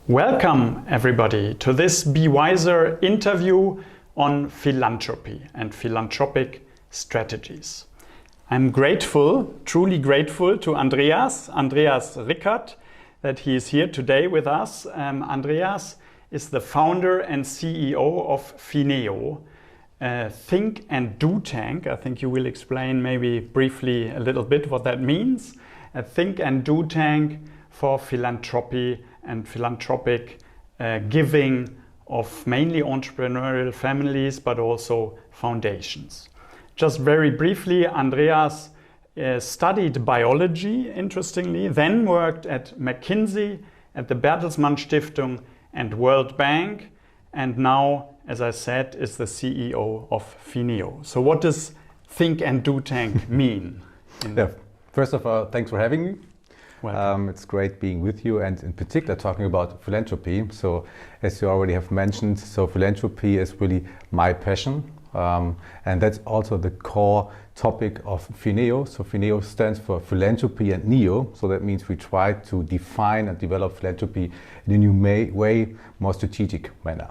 Welcome everybody to this BeeWyzer interview on philanthropy and philanthropic strategies. I'm grateful, truly grateful to Andreas Rickert that he is here today with us. Andreas is the founder and CEO of Phineo, think and do tank. I think you will explain maybe briefly a little bit what that means. A think and do tank for philanthropy and philanthropic giving of mainly entrepreneurial families, but also foundations. Just very briefly, Andreas studied biology, interestingly, then worked at McKinsey, at the Bertelsmann Stiftung and World Bank, and now, as I said, is the CEO of Phineo. So what does think and do tank mean? First of all, thanks for having me. It's great being with you, and in particular talking about philanthropy. So as you already have mentioned, so philanthropy is really my passion, and that's also the core topic of Phineo. So Phineo stands for philanthropy and neo, so that means we try to define and develop philanthropy in a new way, more strategic manner.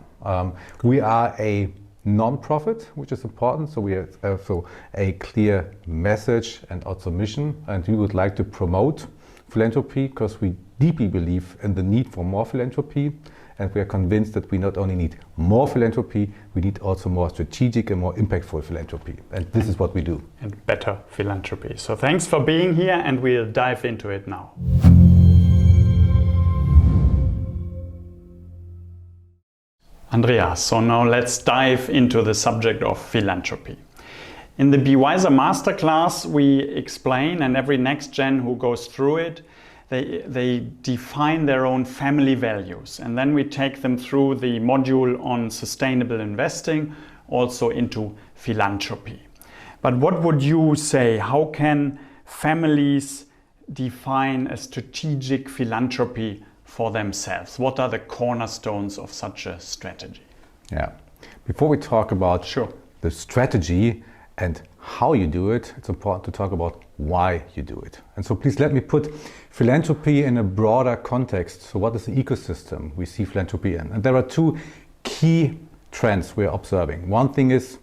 We are a non-profit, which is important, so we have also a clear message and also mission, and we would like to promote philanthropy because we deeply believe in the need for more philanthropy, and we are convinced that we not only need more philanthropy, we need also more strategic and more impactful philanthropy, and this is what we do. And better philanthropy. So thanks for being here, and we'll dive into it now. Andreas, so now let's dive into the subject of philanthropy. In the BeeWyzer Masterclass, we explain, and every next gen who goes through it, they define their own family values. And then we take them through the module on sustainable investing, also into philanthropy. But what would you say? How can families define a strategic philanthropy for themselves? What are the cornerstones of such a strategy? Yeah. Before we talk about the strategy and how you do it, it's important to talk about why you do it. And so please let me put philanthropy in a broader context. So what is the ecosystem we see philanthropy in? And there are two key trends we're observing. One thing is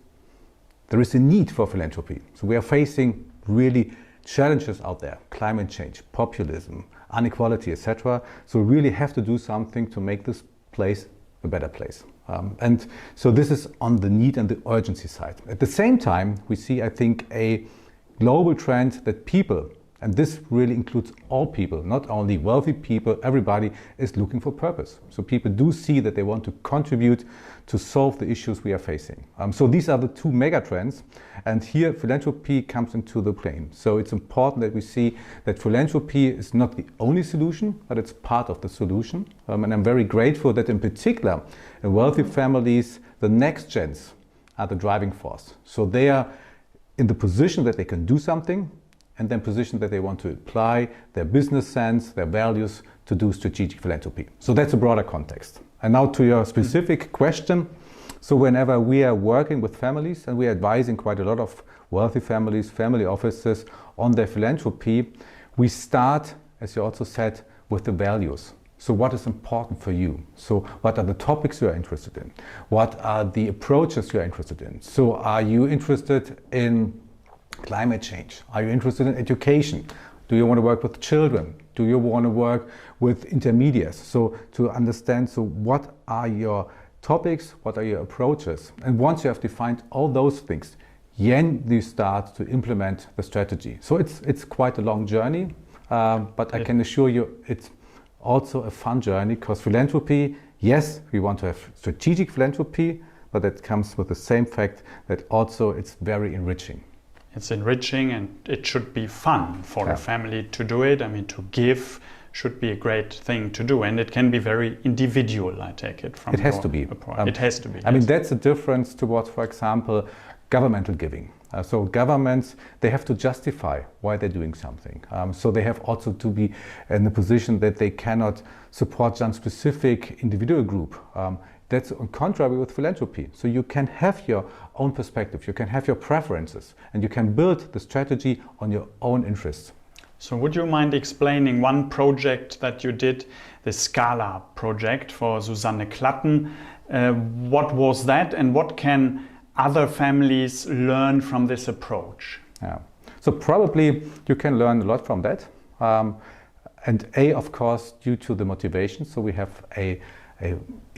there is a need for philanthropy. So we are facing really challenges out there: climate change, populism, inequality, etc. So we really have to do something to make this place a better place. And so this is on the need and the urgency side. At the same time, we see, I think, a global trend that people, and this really includes all people, not only wealthy people, everybody is looking for purpose. So people do see that they want to contribute to solve the issues we are facing. So these are the two mega trends, and here philanthropy comes into the plane. So it's important that we see that philanthropy is not the only solution, but it's part of the solution. And I'm very grateful that in particular in wealthy families, the next gens are the driving force. So they are in the position that they can do something, and then position that they want to apply their business sense, their values to do strategic philanthropy. So that's a broader context. And now to your specific question. So whenever we are working with families, and we are advising quite a lot of wealthy families, family offices on their philanthropy, we start, as you also said, with the values. So what is important for you? So what are the topics you are interested in? What are the approaches you are interested in? So are you interested in climate change? Are you interested in education? Do you want to work with children? Do you want to work with intermediates? So to understand, so what are your topics? What are your approaches? And once you have defined all those things, then you start to implement the strategy. So it's quite a long journey, but I can assure you it's also a fun journey, because philanthropy, yes, we want to have strategic philanthropy, but that comes with the same fact that also it's very enriching. It's enriching, and it should be fun for a family to do it. I mean, to give should be a great thing to do, and it can be very individual, I take it from It has to be. It has to be. I mean, that's a difference towards, for example, governmental giving. So governments, they have to justify why they're doing something. So they have also to be in the position that they cannot support some specific individual group. That's on contrary with philanthropy. So you can have your own perspective, you can have your preferences, and you can build the strategy on your own interests. So would you mind explaining one project that you did, the Scala project for Susanne Klatten? What was that, and what can other families learn from this approach? Yeah. So probably you can learn a lot from that. And of course, due to the motivation. So we have a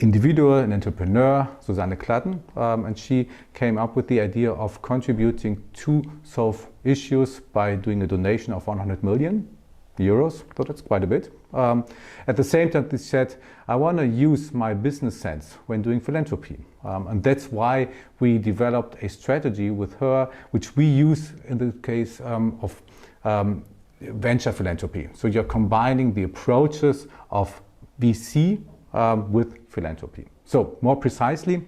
individual, an entrepreneur, Susanne Klatten, and she came up with the idea of contributing to solve issues by doing a donation of 100 million euros. So that's quite a bit. At the same time, she said, I want to use my business sense when doing philanthropy. And that's why we developed a strategy with her, which we use in the case of venture philanthropy. So you're combining the approaches of VC with philanthropy. So more precisely,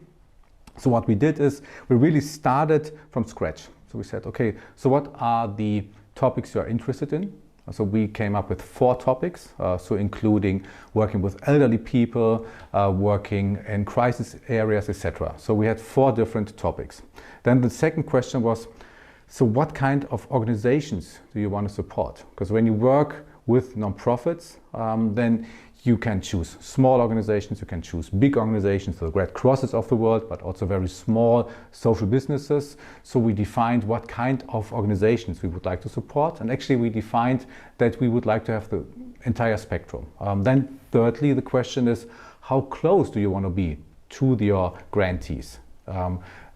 so what we did is we really started from scratch. So we said, okay, so what are the topics you are interested in? So we came up with 4 topics, so including working with elderly people, working in crisis areas, etc. So we had 4 different topics. Then the second question was, so what kind of organizations do you want to support? Because when you work with nonprofits, then you can choose small organizations, you can choose big organizations, the Red Crosses of the world, but also very small social businesses. So we defined what kind of organizations we would like to support. And actually we defined that we would like to have the entire spectrum. Then thirdly, the question is, how close do you want to be to your grantees?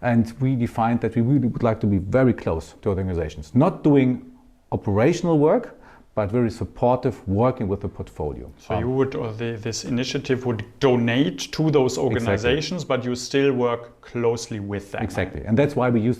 And we defined that we really would like to be very close to organizations, not doing operational work, but very supportive, working with the portfolio. So you would, or this initiative would donate to those organizations, exactly. But you still work closely with them. Exactly, and that's why we use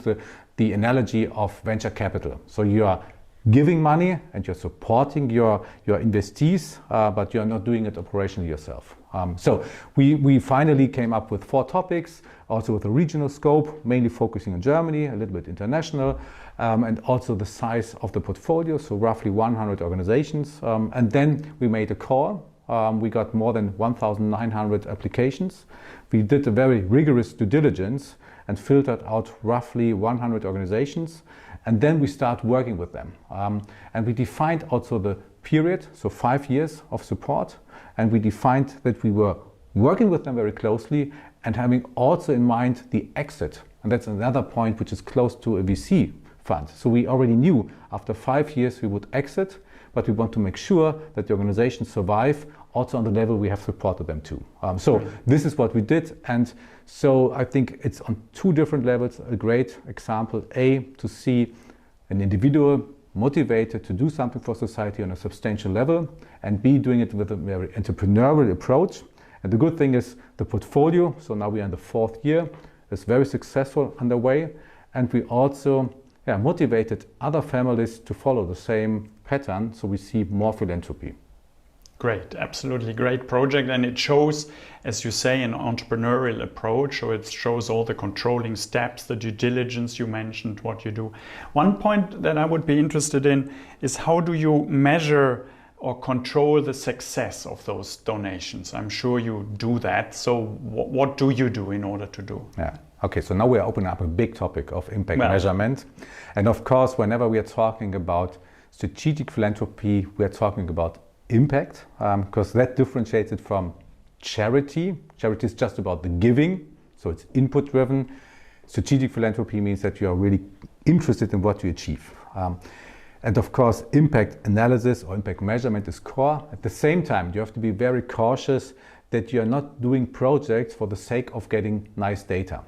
the analogy of venture capital. So you are giving money and you're supporting your investees, but you're not doing it operationally yourself. So we finally came up with 4 topics, also with a regional scope, mainly focusing on Germany, a little bit international, and also the size of the portfolio, so roughly 100 organizations. And then we made a call. We got more than 1,900 applications. We did a very rigorous due diligence and filtered out roughly 100 organizations. And then we start working with them. And we defined also the period, so 5 years of support. And we defined that we were working with them very closely and having also in mind the exit. And that's another point which is close to a VC fund. So we already knew after 5 years we would exit, but we want to make sure that the organizations survive also on the level we have supported them to. So this is what we did. And so I think it's on 2 different levels, a great example. A, to see an individual motivated to do something for society on a substantial level, and B, doing it with a very entrepreneurial approach. And the good thing is the portfolio, so now we are in the 4th year, is very successful underway. And we also motivated other families to follow the same pattern, so we see more philanthropy. Great, absolutely great project, and it shows, as you say, an entrepreneurial approach, so it shows all the controlling steps, the due diligence you mentioned, what you do. One point that I would be interested in is, how do you measure or control the success of those donations? I'm sure you do that, so what do you do in order to do? Yeah. Okay, so now we are opening up a big topic of impact measurement. And of course, whenever we are talking about strategic philanthropy, we are talking about impact, because that differentiates it from charity. Charity is just about the giving, so it's input driven. Strategic philanthropy means that you are really interested in what you achieve. And of course, impact analysis or impact measurement is core. At the same time, you have to be very cautious that you are not doing projects for the sake of getting nice data.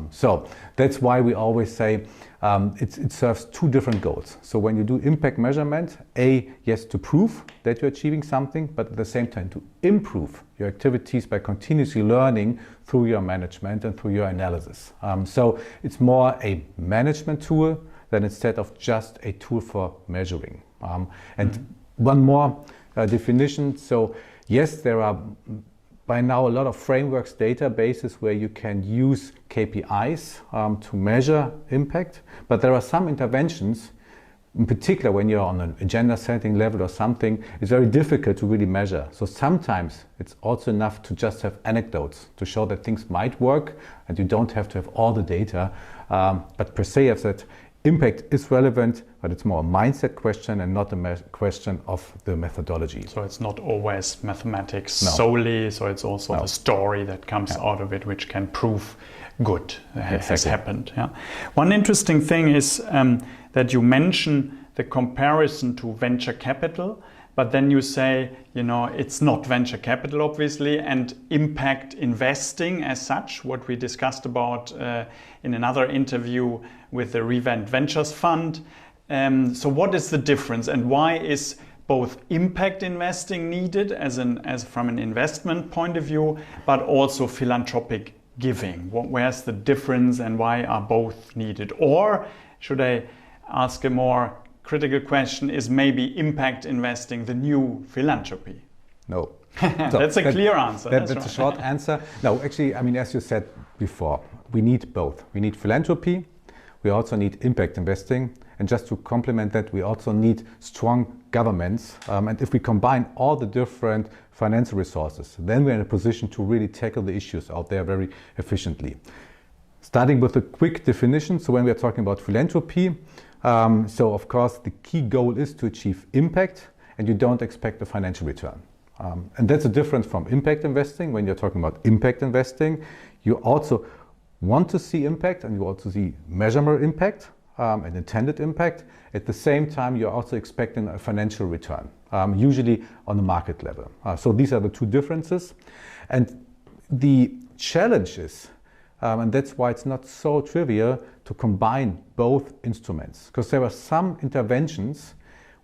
So that's why we always say it serves 2 different goals. So when you do impact measurement, yes, to prove that you're achieving something, but at the same time to improve your activities by continuously learning through your management and through your analysis. So it's more a management tool than instead of just a tool for measuring. One more definition. So yes, there are by now a lot of frameworks, databases where you can use KPIs to measure impact, but there are some interventions, in particular when you're on an agenda setting level or something, it's very difficult to really measure. So sometimes it's also enough to just have anecdotes to show that things might work and you don't have to have all the data. But per se, as that impact is relevant, but it's more a mindset question and not a question of the methodology. So it's not always mathematics solely, so it's also the story that comes out of it, which can prove good has happened. Yeah. One interesting thing is that you mention the comparison to venture capital, but then you say, it's not venture capital, obviously, and impact investing as such, what we discussed about in another interview with the Revent Ventures Fund. So what is the difference, and why is both impact investing needed as from an investment point of view, but also philanthropic giving? Where's the difference, and why are both needed? Or should I ask a more critical question, is maybe impact investing the new philanthropy? No. That's a clear answer. That's a short answer. No, actually, as you said before, we need both. We need philanthropy, we also need impact investing, and just to complement that, we also need strong governments. And if we combine all the different financial resources, then we're in a position to really tackle the issues out there very efficiently. Starting with a quick definition, so when we are talking about philanthropy, so of course the key goal is to achieve impact, and you don't expect a financial return. And that's a difference from impact investing. When you're talking about impact investing, you also want to see impact, and you also see measurable impact and intended impact. At the same time, you're also expecting a financial return, usually on the market level. So these are the two differences. And the challenge is, and that's why it's not so trivial to combine both instruments, because there are some interventions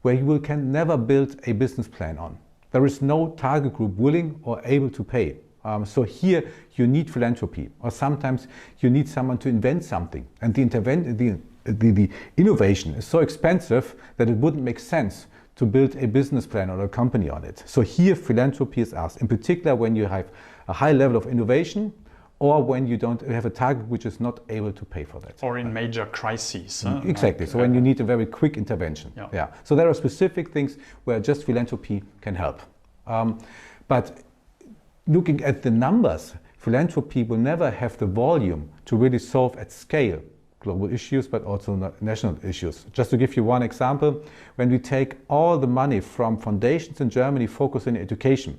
where you can never build a business plan on. There is no target group willing or able to pay. So here you need philanthropy, or sometimes you need someone to invent something, and the innovation is so expensive that it wouldn't make sense to build a business plan or a company on it. So here philanthropy is asked, in particular when you have a high level of innovation, or when you don't have a target which is not able to pay for that. Or in major crises. Exactly, so when you need a very quick intervention. Yeah. So there are specific things where just philanthropy can help. But looking at the numbers, philanthropy will never have the volume to really solve at scale global issues, but also national issues. Just to give you one example, when we take all the money from foundations in Germany focusing on education,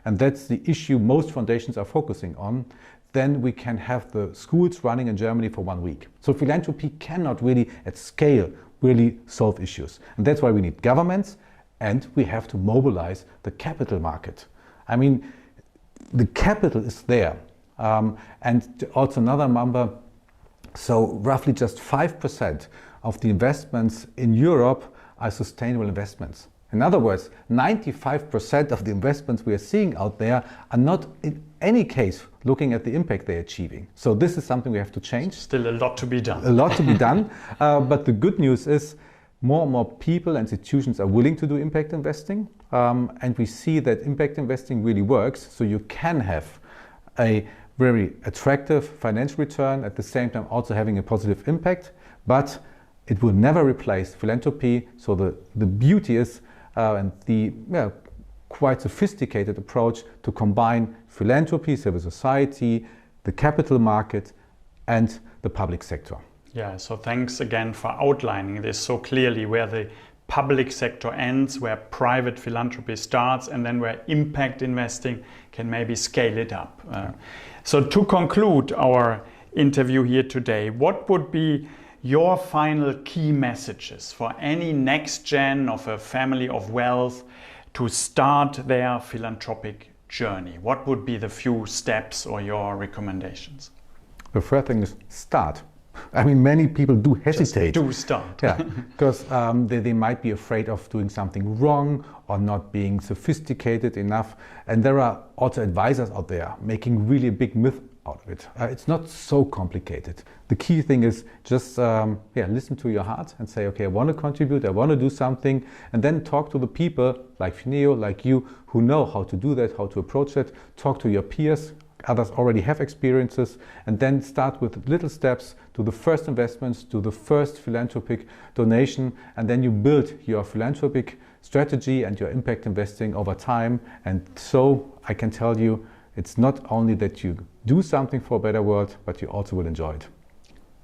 and that's the issue most foundations are focusing on, then we can have the schools running in Germany for 1 week. So philanthropy cannot really, at scale, really solve issues. And that's why we need governments, and we have to mobilize the capital market. The capital is there. And also another number, so roughly just 5% of the investments in Europe are sustainable investments. In other words, 95% of the investments we are seeing out there are not in any case looking at the impact they're achieving. So this is something we have to change. Still a lot to be done. A lot to be done. But the good news is more and more people and institutions are willing to do impact investing. And we see that impact investing really works. So you can have a very attractive financial return, at the same time also having a positive impact. But it will never replace philanthropy. So the beauty is and the quite sophisticated approach to combine philanthropy, civil society, the capital market, and the public sector. Yeah, so thanks again for outlining this so clearly, where the public sector ends, where private philanthropy starts, and then where impact investing can maybe scale it up. So to conclude our interview here today, what would be your final key messages for any next gen of a family of wealth to start their philanthropic journey? What would be the few steps or your recommendations? The first thing is start. Many people do hesitate. Just do start. Yeah, because they might be afraid of doing something wrong or not being sophisticated enough. And there are also advisors out there making really a big myth out of it. It's not so complicated. The key thing is just listen to your heart and say, okay, I want to contribute, I want to do something, and then talk to the people like Phineo, like you, who know how to do that, how to approach it. Talk to your peers. Others already have experiences, and then start with little steps to the first investments, to the first philanthropic donation, and then you build your philanthropic strategy and your impact investing over time. And so I can tell you, it's not only that you do something for a better world, but you also will enjoy it.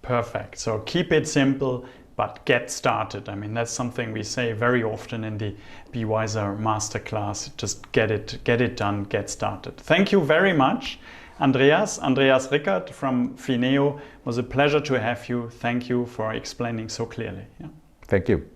Perfect. So keep it simple, but get started. I mean, that's something we say very often in the BeeWyzer Masterclass. Just get it done, get started. Thank you very much, Andreas Rickert from Phineo. It was a pleasure to have you. Thank you for explaining so clearly. Yeah. Thank you.